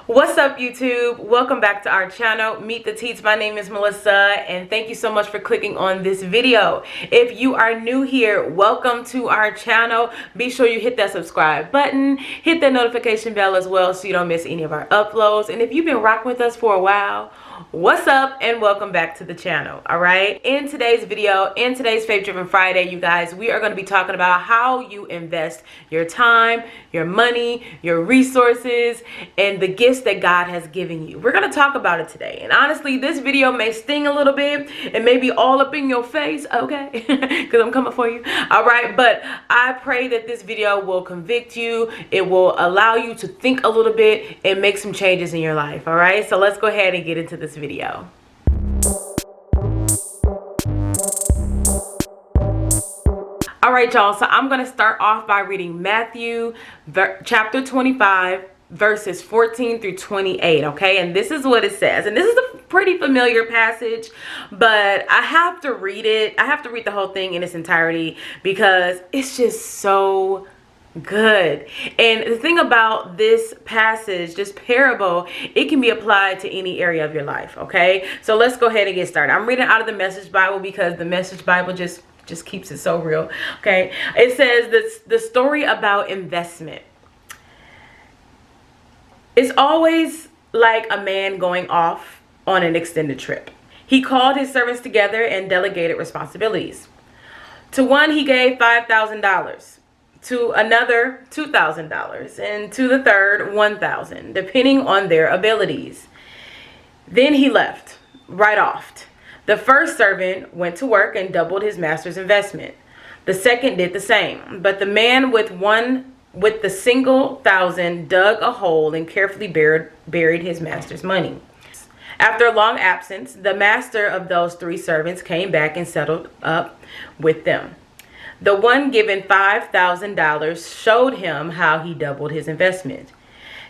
What's up, YouTube? Welcome back to our channel, Meet the Teats. My name is Melissa, and thank you so much for clicking on this video. If you are new here, welcome to our channel. Be sure you hit that subscribe button, hit that notification bell as well so you don't miss any of our uploads. And if you've been rocking with us for a while, what's up and welcome back to the channel. All right, in today's video, in today's Faith Driven Friday, you guys, we are going to be talking about how you invest your time, your money, your resources, and the gifts that God has given you. We're going to talk about it today. And honestly, this video may sting a little bit. It may be all up in your face, okay, because I'm coming for you. All right, but I pray that this video will convict you. It will allow you to think a little bit and make some changes in your life. All right, so let's go ahead and get into this video. All right, y'all, so I'm going to start off by reading Matthew chapter 25 verses 14 through 28, okay? And this is what it says. And this is a pretty familiar passage, but I have to read it. I have to read the whole thing in its entirety because it's just so good. And the thing about this passage, this parable, it can be applied to any area of your life, okay? So let's go ahead and get started. I'm reading out of the Message Bible because the Message Bible just keeps it so real, okay? It says this: the story about investment. It's always like a man going off on an extended trip. He called his servants together and delegated responsibilities. To one, he gave $5,000. To another, $2,000, and to the third, $1,000, depending on their abilities. Then he left, right off. The first servant went to work and doubled his master's investment. The second did the same, but the man with the single thousand dug a hole and carefully buried his master's money. After a long absence, the master of those three servants came back and settled up with them. The one given $5,000 showed him how he doubled his investment.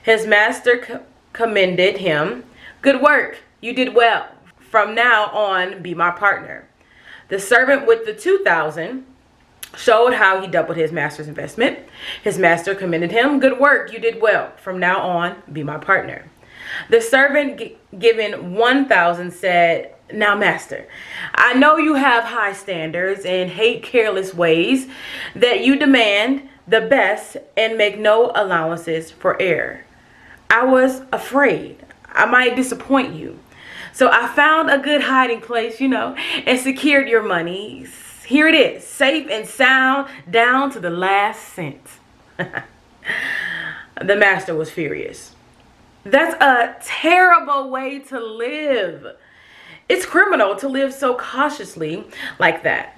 His master commended him. "Good work, you did well. From now on, be my partner." The servant with the 2,000 showed how he doubled his master's investment. His master commended him. "Good work, you did well. From now on, be my partner." The servant given 1,000 said, "Now, master, I know you have high standards and hate careless ways, that you demand the best and make no allowances for error. I was afraid I might disappoint you. So I found a good hiding place, and secured your money. Here it is, safe and sound down to the last cent." The master was furious. That's a terrible way to live. It's criminal to live so cautiously like that.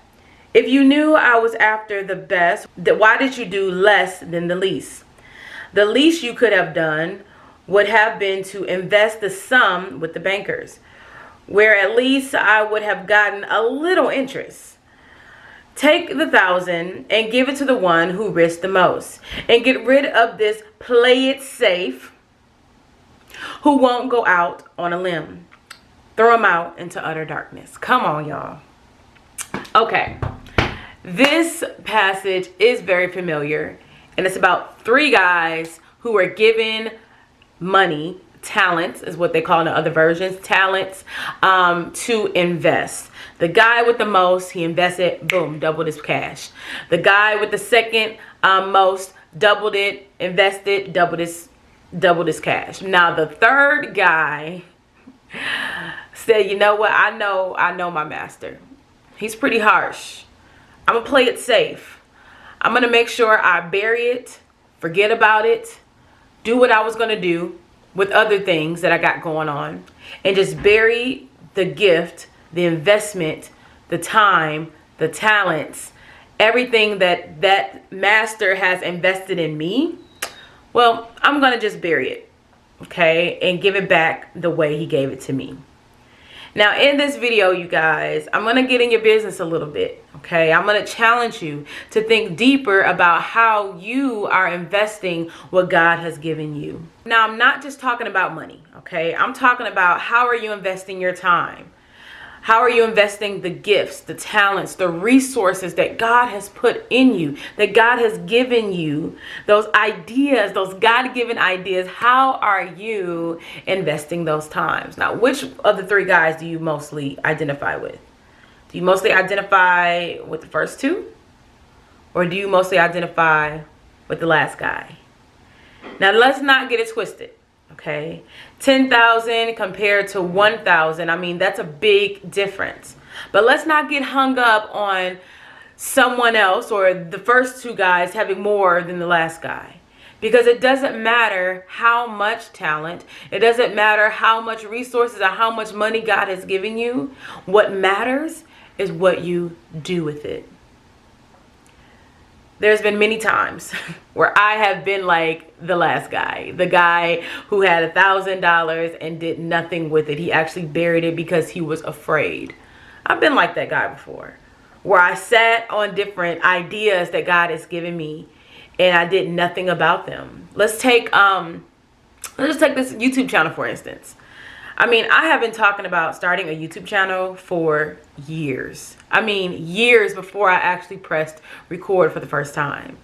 If you knew I was after the best, why did you do less than the least? The least you could have done would have been to invest the sum with the bankers, where at least I would have gotten a little interest. Take the 1,000 and give it to the one who risked the most, and get rid of this play it safe who won't go out on a limb. Throw him out into utter darkness. Come on, y'all. Okay, this passage is very familiar, and it's about three guys who were given money, talents is what they call in the other versions, talents, to invest. The guy with the most, he invested, boom, doubled his cash. The guy with the second most doubled it, invested, doubled his cash. Now the third guy said, "You know what? I know my master. He's pretty harsh. I'm gonna play it safe. I'm gonna make sure I bury it, forget about it, do what I was gonna do with other things that I got going on, and just bury the gift, the investment, the time, the talents, everything that master has invested in me. Well, I'm gonna just bury it, okay, and give it back the way he gave it to me." Now, in this video, you guys, I'm going to get in your business a little bit, okay? I'm going to challenge you to think deeper about how you are investing what God has given you. Now, I'm not just talking about money, okay? I'm talking about how are you investing your time? How are you investing the gifts, the talents, the resources that God has put in you, that God has given you, those ideas, those God-given ideas? How are you investing those times? Now, which of the three guys do you mostly identify with? Do you mostly identify with the first two? Or do you mostly identify with the last guy? Now, let's not get it twisted. Okay, 10,000 compared to 1,000. I mean, that's a big difference. But let's not get hung up on someone else or the first two guys having more than the last guy. Because it doesn't matter how much talent, it doesn't matter how much resources or how much money God has given you. What matters is what you do with it. There's been many times where I have been like the last guy, the guy who had $1,000 and did nothing with it. He actually buried it because he was afraid. I've been like that guy before, where I sat on different ideas that God has given me and I did nothing about them. Let's just take this YouTube channel, for instance. I mean, I have been talking about starting a YouTube channel for years. I mean, years before I actually pressed record for the first time.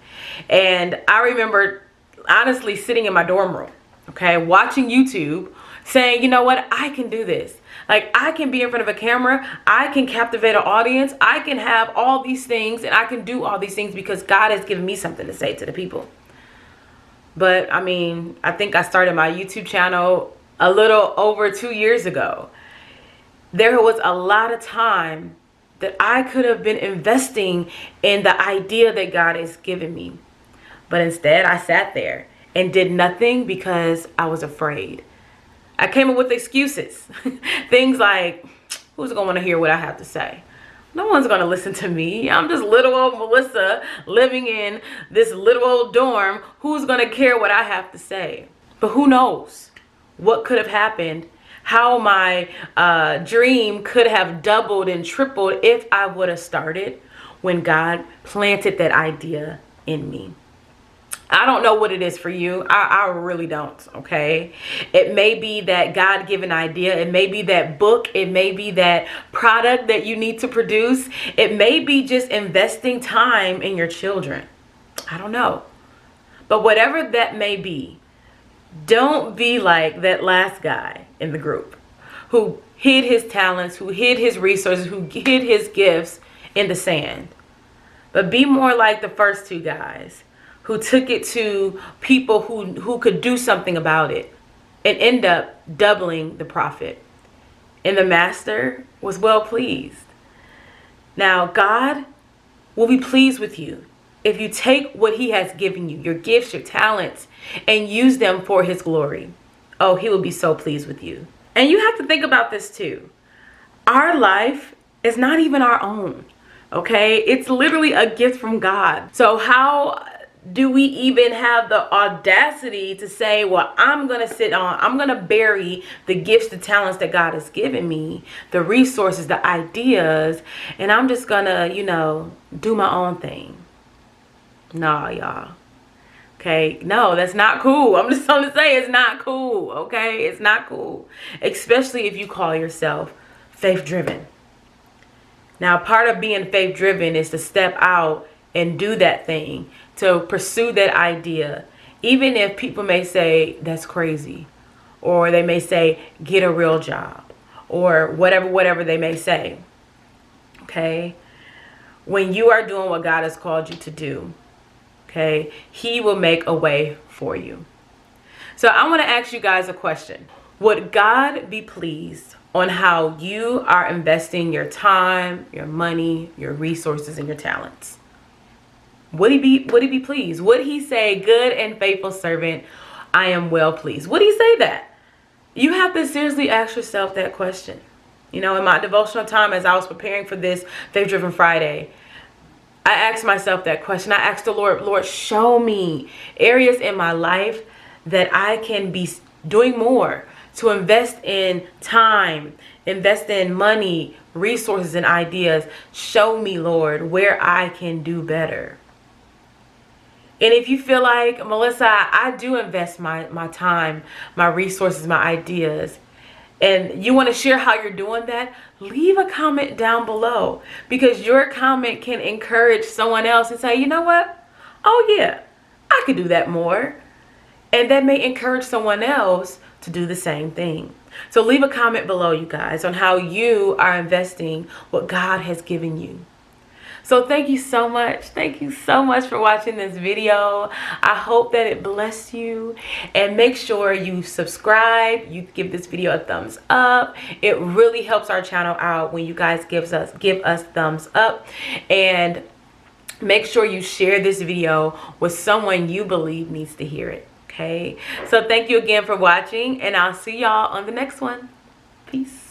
And I remember honestly sitting in my dorm room, okay, watching YouTube, saying, you know what, I can do this. Like, I can be in front of a camera, I can captivate an audience, I can have all these things, and I can do all these things because God has given me something to say to the people. But I mean, I think I started my YouTube channel a little over 2 years ago. There was a lot of time that I could have been investing in the idea that God has given me. But instead, I sat there and did nothing because I was afraid. I came up with excuses. Things like, who's going to want to hear what I have to say? No one's going to listen to me. I'm just little old Melissa living in this little old dorm. Who's going to care what I have to say? But who knows what could have happened, how my dream could have doubled and tripled if I would have started when God planted that idea in me. I don't know what it is for you. I really don't, okay? It may be that God-given idea. It may be that book. It may be that product that you need to produce. It may be just investing time in your children. I don't know. But whatever that may be, don't be like that last guy in the group who hid his talents, who hid his resources, who hid his gifts in the sand. But be more like the first two guys who took it to people who could do something about it and end up doubling the profit. And the master was well pleased. Now, God will be pleased with you if you take what he has given you, your gifts, your talents, and use them for his glory. Oh, he will be so pleased with you. And you have to think about this too. Our life is not even our own, okay? It's literally a gift from God. So how do we even have the audacity to say, well, I'm going to bury the gifts, the talents that God has given me, the resources, the ideas, and I'm just going to, do my own thing. Nah, y'all. Okay, no, that's not cool. I'm just going to say it's not cool, okay? It's not cool, especially if you call yourself faith-driven. Now, part of being faith-driven is to step out and do that thing, to pursue that idea, even if people may say that's crazy, or they may say get a real job, or whatever they may say. Okay, when you are doing what God has called you to do, okay, he will make a way for you. So I want to ask you guys a question. Would God be pleased on how you are investing your time, your money, your resources, and your talents? Would he be pleased? Would he say, good and faithful servant, I am well pleased? Would he say that? You have to seriously ask yourself that question. In my devotional time, as I was preparing for this Faith Driven Friday, I asked myself that question. I asked the Lord, show me areas in my life that I can be doing more to invest in time, invest in money, resources, and ideas. Show me, Lord, where I can do better. And if you feel like, Melissa, I do invest my time, my resources, my ideas, and you want to share how you're doing that, leave a comment down below, because your comment can encourage someone else and say, you know what? Oh yeah, I could do that more. And that may encourage someone else to do the same thing. So leave a comment below, you guys, on how you are investing what God has given you. So thank you so much. Thank you so much for watching this video. I hope that it blessed you. And make sure you subscribe. You give this video a thumbs up. It really helps our channel out when you guys give us thumbs up. And make sure you share this video with someone you believe needs to hear it. Okay? So thank you again for watching, and I'll see y'all on the next one. Peace.